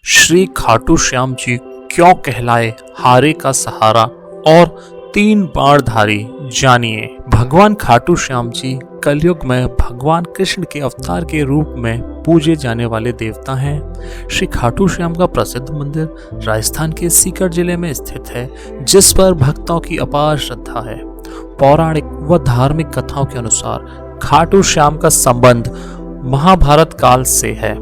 श्री खाटू श्याम जी क्यों कहलाए हारे का सहारा और तीन बाणधारी, जानिए। भगवान खाटू श्याम जी कलयुग में भगवान कृष्ण के अवतार के रूप में पूजे जाने वाले देवता हैं। श्री खाटू श्याम का प्रसिद्ध मंदिर राजस्थान के सीकर जिले में स्थित है, जिस पर भक्तों की अपार श्रद्धा है। पौराणिक व धार्मिक कथाओं के अनुसार खाटू श्याम का संबंध महाभारत काल से है।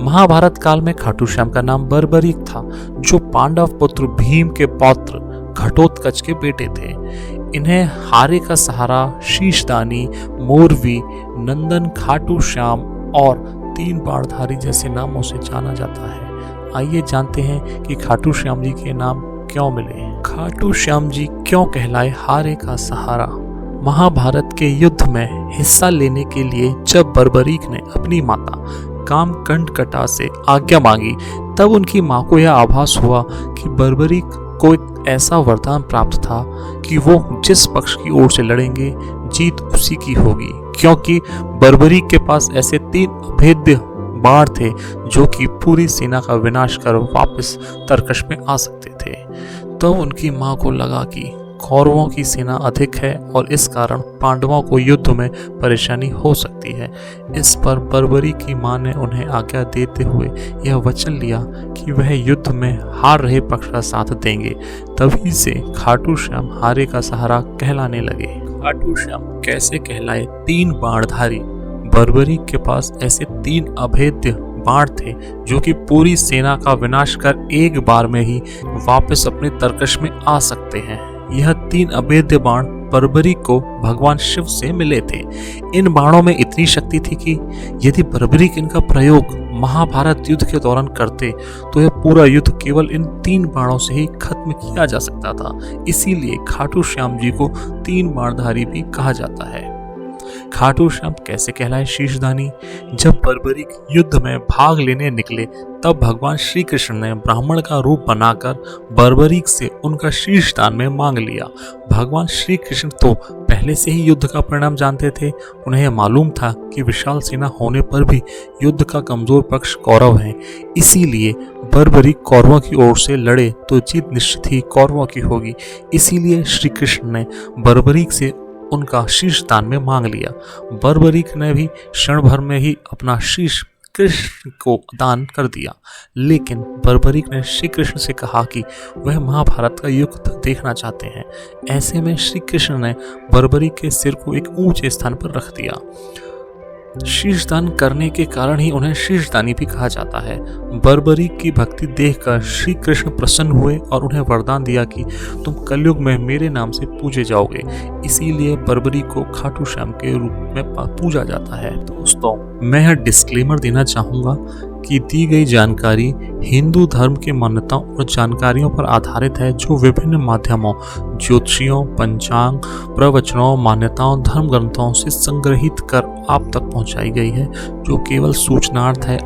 महाभारत काल में खाटू श्याम का नाम बर्बरीक था, जो पांडव पुत्र भीम के पौत्र घटोत्कच के बेटे थे। इन्हें हारे का सहारा, शीशदानी, मोरवी, नंदन, खाटू श्याम और तीन बाणधारी जैसे नामों से जाना जाता है। आइए जानते हैं कि खाटू श्याम जी के नाम क्यों मिले। खाटू श्याम जी क्यों कहलाए हारे का सहारा। महाभारत के युद्ध में हिस्सा लेने के लिए जब बर्बरीक ने अपनी माता कामकंटकटा से आज्ञा मांगी, तब उनकी मां को यह आभास हुआ कि बर्बरीक को एक ऐसा वरदान प्राप्त था कि वो जिस पक्ष की ओर से लड़ेंगे, जीत उसी की होगी, क्योंकि बर्बरीक के पास ऐसे तीन अभेद्य बाण थे जो कि पूरी सेना का विनाश कर वापस तरकश में आ सकते थे। तो उनकी मां को लगा कि कौरवों की सेना अधिक है और इस कारण पांडवों को युद्ध में परेशानी हो सकती है। इस पर बर्बरीक की मां ने उन्हें आज्ञा देते हुए यह वचन लिया कि वह युद्ध में हार रहे पक्ष का साथ देंगे। तभी से खाटू श्याम हारे का सहारा कहलाने लगे। खाटू श्याम कैसे कहलाए तीन बाणधारी। बर्बरीक के पास ऐसे तीन अभेद्य बाण थे जो कि पूरी सेना का विनाश कर एक बार में ही वापस अपने तरकश में आ सकते हैं। यह तीन अभेद्य बाण बर्बरीक को भगवान शिव से मिले थे। इन बाणों में इतनी शक्ति थी कि यदि बर्बरीक इनका प्रयोग महाभारत युद्ध के दौरान करते तो यह पूरा युद्ध केवल इन तीन बाणों से ही खत्म किया जा सकता था। इसीलिए खाटू श्याम जी को तीन बाणधारी भी कहा जाता है। खाटू श्याम कैसे कहलाए शीशदानी। जब बर्बरीक युद्ध में भाग लेने निकले, तब भगवान श्री कृष्ण ने ब्राह्मण का रूप बनाकर बर्बरीक से उनका शीशदान में मांग लिया। भगवान श्री कृष्ण तो पहले से ही युद्ध का परिणाम जानते थे। उन्हें मालूम था कि विशाल सेना होने पर भी युद्ध का कमजोर पक्ष कौरव है। इसीलिए बर्बरीक कौरवों की ओर से लड़े तो जीत निश्चित ही कौरवों की होगी। इसीलिए श्री कृष्ण ने बर्बरीक से उनका शीश दान में मांग लिया। बर्बरीक ने भी क्षण भर में ही अपना शीश कृष्ण को दान कर दिया। लेकिन बर्बरीक ने श्री कृष्ण से कहा कि वह महाभारत का युद्ध देखना चाहते हैं। ऐसे में श्री कृष्ण ने बर्बरीक के सिर को एक ऊंचे स्थान पर रख दिया। शीशदान करने के कारण ही उन्हें शीशदानी भी कहा जाता है। बर्बरीक की भक्ति देखकर श्री कृष्ण प्रसन्न हुए और उन्हें वरदान दिया कि तुम कलयुग में मेरे नाम से पूजे जाओगे। इसीलिए बर्बरीक को खाटू श्याम के रूप में पूजा जाता है। दोस्तों, मैं यह डिस्क्लेमर देना चाहूँगा कि दी गई जानकारी हिंदू धर्म की मान्यताओं और जानकारियों पर आधारित है, जो विभिन्न माध्यमों, ज्योतिषियों, पंचांग, प्रवचनों, मान्यताओं, धर्म ग्रंथों से संग्रहित कर आप तक पहुंचाई गई है, जो केवल सूचनार्थ है।